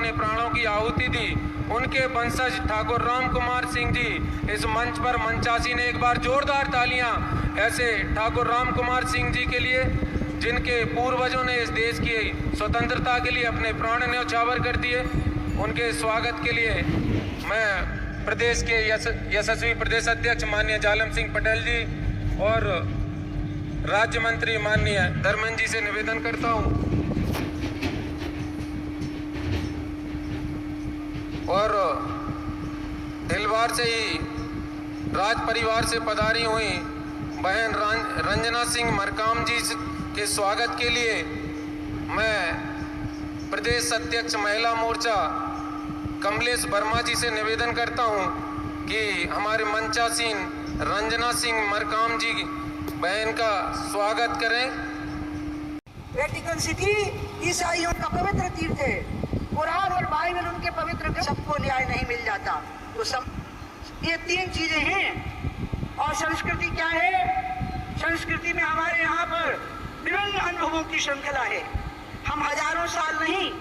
अपने प्राणों की आहुति दी, उनके वंशज ठाकुर राम कुमार सिंह जी इस मंच पर मंचासीन एक बार जोरदार तालियां ऐसे ठाकुर राम कुमार सिंह जी के लिए, जिनके पूर्वजों ने इस देश की स्वतंत्रता के लिए अपने प्राण न्यौछावर कर दिए। उनके स्वागत के लिए मैं प्रदेश के यशस्वी प्रदेश अध्यक्ष माननीय जालम सिंह पटेल जी और राज्य मंत्री माननीय धर्मेंद्र जी से निवेदन करता हूं और हिलवार से ही राज परिवार से पधारी हुई बहन रंजना सिंह मरकाम जी के स्वागत के लिए मैं प्रदेश अध्यक्ष महिला मोर्चा कमलेश वर्मा जी से निवेदन करता हूं कि हमारे मंचासीन रंजना सिंह मरकाम जी बहन का स्वागत करें। वेटिकन सिटी ईसाइयों का पवित्र तीर्थ है। कुरान और बाइबल उनके पवित्र, सबको न्याय नहीं मिल जाता। तो सब ये तीन चीजें हैं। और संस्कृति क्या है? संस्कृति में हमारे यहाँ पर विभिन्न अनुभवों की श्रृंखला है। हम हजारों साल नहीं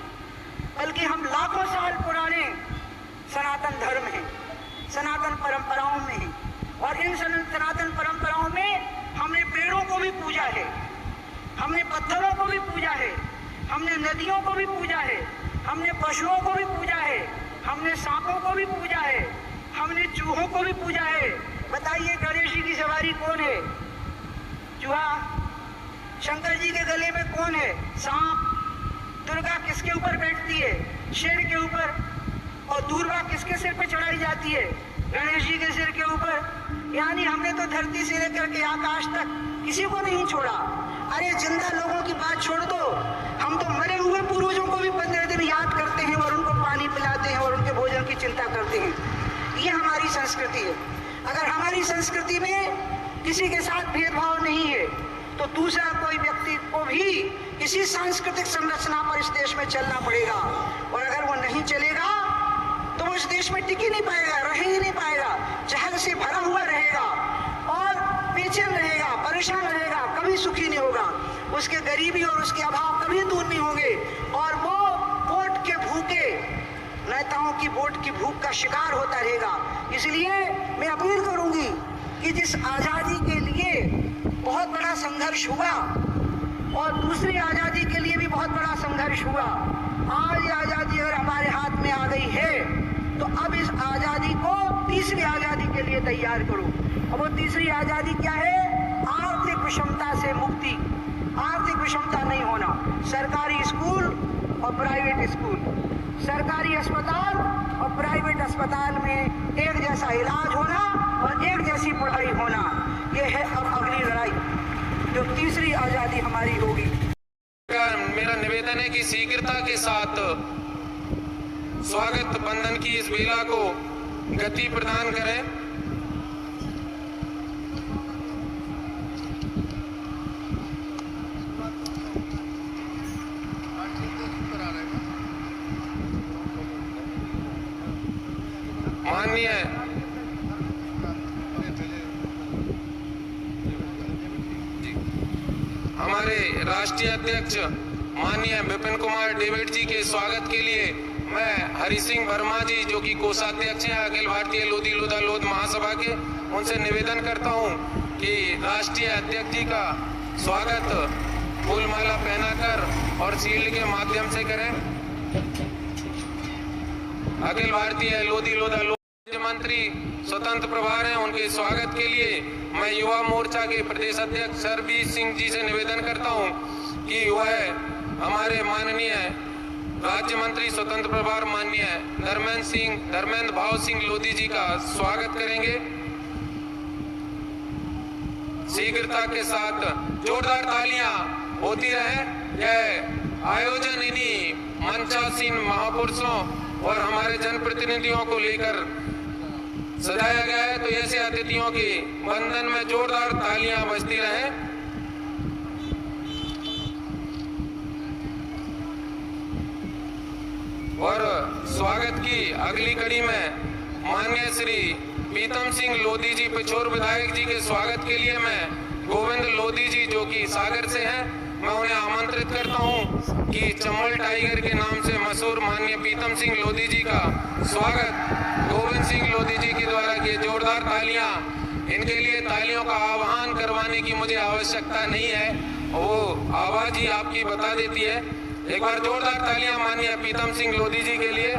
बल्कि हम लाखों साल पुराने सनातन धर्म हैं, सनातन परंपराओं में हैं। और इन सनातन परंपराओं में हमने पेड़ों को भी पूजा है, हमने पत्थरों को भी पूजा है, हमने नदियों को भी पूजा है, हमने पशुओं को भी पूजा है, हमने सांपों को भी पूजा है, हमने चूहों को भी पूजा है। बताइए गणेश जी की सवारी कौन है? चूहा। शंकर जी के गले में कौन है? सांप। दुर्गा किसके ऊपर बैठती है? शेर के ऊपर। और दूर्वा किसके सिर पे चढ़ाई जाती है? गणेश जी के सिर के ऊपर। यानी हमने तो धरती से लेकर के आकाश तक किसी को नहीं छोड़ा। अरे जिंदा लोगों की बात छोड़ दो, हम तो मरे हुए पूर्वजों को भी 15 दिन याद करते हैं और उनको पानी पिलाते हैं और उनके भोजन की चिंता करते हैं। ये हमारी संस्कृति है। अगर हमारी संस्कृति में किसी के साथ भेदभाव नहीं है तो दूसरा कोई व्यक्ति को भी इसी सांस्कृतिक संरचना पर इस देश में चलना पड़ेगा। और अगर वो नहीं चलेगा तो वो इस देश में टिक ही नहीं पाएगा, रह ही नहीं पाएगा, जहल से भरा हुआ रहेगा और बेचैन रहेगा, परेशान रहेगा, कभी सुखी नहीं होगा। उसके गरीबी और उसके अभाव कभी दूर नहीं होंगे और वो वोट के भूखे, नेताओं की वोट की भूख का शिकार होता रहेगा। इसलिए मैं अपील करूंगी कि जिस आजादी के लिए बहुत बड़ा संघर्ष हुआ और दूसरी आजादी के लिए भी बहुत बड़ा संघर्ष हुआ, आज ये आजादी अगर हमारे हाथ में आ गई है तो अब इस आजादी को तीसरी आजादी के लिए तैयार करो। और वो तीसरी आजादी क्या है? आर्थिक विषमता से मुक्ति। आर्थिक विषमता नहीं होना। सरकारी स्कूल और प्राइवेट स्कूल, सरकारी अस्पताल और प्राइवेट अस्पताल में एक जैसा इलाज होना और एक जैसी पढ़ाई होना, ये है अब अगली लड़ाई जो तीसरी आजादी हमारी होगी। मेरा निवेदन है कि शीघ्रता के साथ स्वागत बंधन की इस बेला को गति प्रदान करें। माननीय हमारे राष्ट्रीय अध्यक्ष माननीय विपिन कुमार डेविड जी के स्वागत के लिए मैं हरि सिंह वर्मा जी जो कि कोषाध्यक्ष हैं अखिल भारतीय लोधी लोधा लोध महासभा के, उनसे निवेदन करता हूं कि राष्ट्रीय अध्यक्ष जी का स्वागत फूलमाला पहनाकर और शील्ड के माध्यम से करें। अखिल भारतीय लोधी लोधा लोध मंत्री स्वतंत्र प्रभार हैं, उनके स्वागत के लिए मैं युवा मोर्चा के प्रदेश अध्यक्ष सरबीर सिंह जी से निवेदन करता हूं कि वह हमारे माननीय राज्य मंत्री स्वतंत्र प्रभार माननीय धर्मेंद्र भाव सिंह लोधी जी का स्वागत करेंगे। शीघ्रता के साथ जोरदार तालियां होती रहे। यह आयोजन इन्हीं मंचासीन महापुरुषों और हमारे जनप्रतिनिधियों को लेकर सजाया गया है, तो ऐसे अतिथियों की बंधन में जोरदार तालियां बजती रहे। और स्वागत की अगली कड़ी में माननीय श्री पीतम सिंह लोधी जी पिछोर विधायक जी के स्वागत के लिए मैं गोविंद लोधी जी जो कि सागर से हैं मैं उन्हें आमंत्रित करता हूं कि चंबल टाइगर के नाम से मशहूर माननीय प्रीतम सिंह लोधी जी का स्वागत गोविंद सिंह लोधी जी के द्वारा किए। जोरदार तालियां। इनके लिए तालियों का आह्वान करवाने की मुझे आवश्यकता नहीं है, वो आवाज ही आपकी बता देती है। एक बार जोरदार तालियां माननीय प्रीतम सिंह लोधी जी के लिए।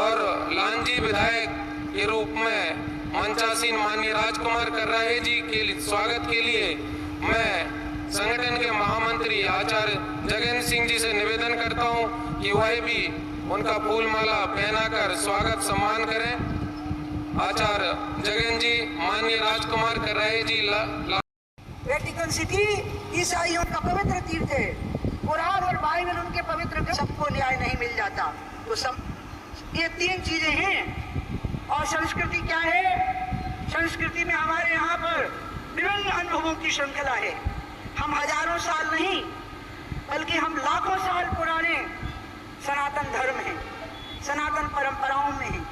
और लांजी विधायक के रूप में मंचासीन माननीय राजकुमार कर्राहे जी के स्वागत के लिए मैं संगठन के महामंत्री आचार्य जगन सिंह जी से निवेदन करता हूं कि वह भी उनका फूल माला पहनाकर स्वागत सम्मान करें। आचार्य जगन जी, माननीय राजकुमार कर्राहे जी। वेटिकन सिटी ईसाइयों का पवित्र तीर्थ है। कुरान और बाइबल उनके पवित्र, सबको न्याय नहीं मिल जाता। तो ये तीन चीजें हैं। और संस्कृति क्या है? संस्कृति में हमारे यहाँ पर विभिन्न अनुभवों की श्रृंखला है। हम हजारों साल नहीं बल्कि हम लाखों साल पुराने सनातन धर्म हैं, सनातन परंपराओं में हैं।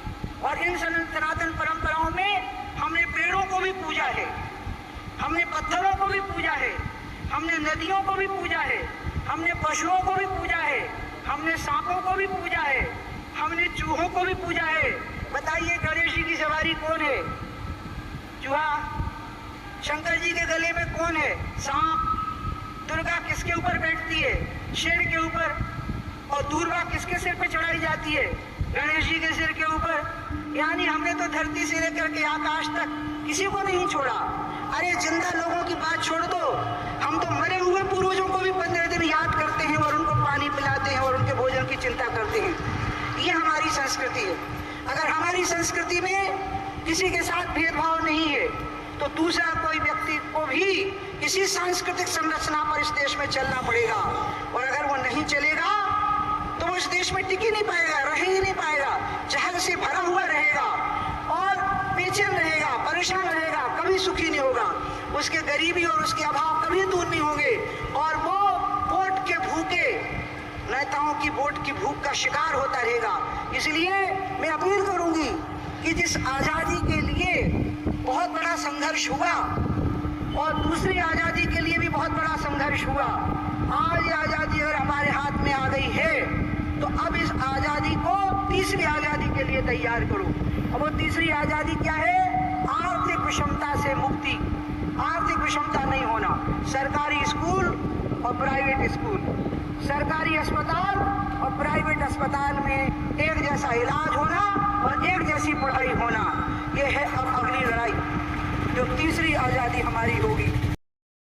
और इन सनातन परंपराओं में हमने पेड़ों को भी पूजा है, हमने पत्थरों को भी पूजा है, हमने नदियों को भी पूजा है, हमने पशुओं को भी पूजा है, हमने सांपों को भी पूजा है, हमने चूहों को भी पूजा है। बताइए गणेश जी की सवारी कौन है? चूहा। शंकर जी के गले में कौन है? सांप। दुर्गा किसके ऊपर बैठती है? शेर के ऊपर। और दूर्वा किसके सिर पे चढ़ाई जाती है? गणेश जी के सिर के ऊपर। यानी हमने तो धरती से लेकर के आकाश तक किसी को नहीं छोड़ा। अरे जिंदा लोगों की बात छोड़ दो, हम तो मरे हुए पूर्वजों को भी 15 दिन याद करते हैं और उनको पानी पिलाते हैं और उनके भोजन की चिंता करते हैं। ये हमारी संस्कृति है। अगर हमारी संस्कृति में किसी के साथ भेदभाव नहीं है तो दूसरा कोई व्यक्ति को भी किसी सांस्कृतिक संरचना पर इस देश में चलना पड़ेगा। और अगर वो नहीं चलेगा तो वो इस देश में टिक ही नहीं पाएगा, रह ही नहीं पाएगा, जहर से भरा हुआ रहेगा और बेचैन रहेगा, परेशान रहेगा, कभी सुखी नहीं होगा। उसके गरीबी और उसके अभाव कभी दूर नहीं होंगे और वो वोट के भूखे नेताओं की वोट की भूख का शिकार होता रहेगा। इसलिए मैं अपील करूंगी कि जिस आजादी के लिए बहुत बड़ा संघर्ष हुआ और दूसरी आजादी के लिए भी बहुत बड़ा संघर्ष हुआ, आज ये आजादी अगर हमारे हाथ में आ गई है तो अब इस आजादी को तीसरी आजादी के लिए तैयार करो। अब वो तीसरी आजादी क्या है? आर्थिक विषमता से मुक्ति। आर्थिक विषमता नहीं होना। सरकारी स्कूल और प्राइवेट स्कूल, सरकारी अस्पताल और प्राइवेट अस्पताल में एक जैसा इलाज होना और एक जैसी पढ़ाई होना, ये है अब अगली लड़ाई जो तीसरी आजादी हमारी होगी।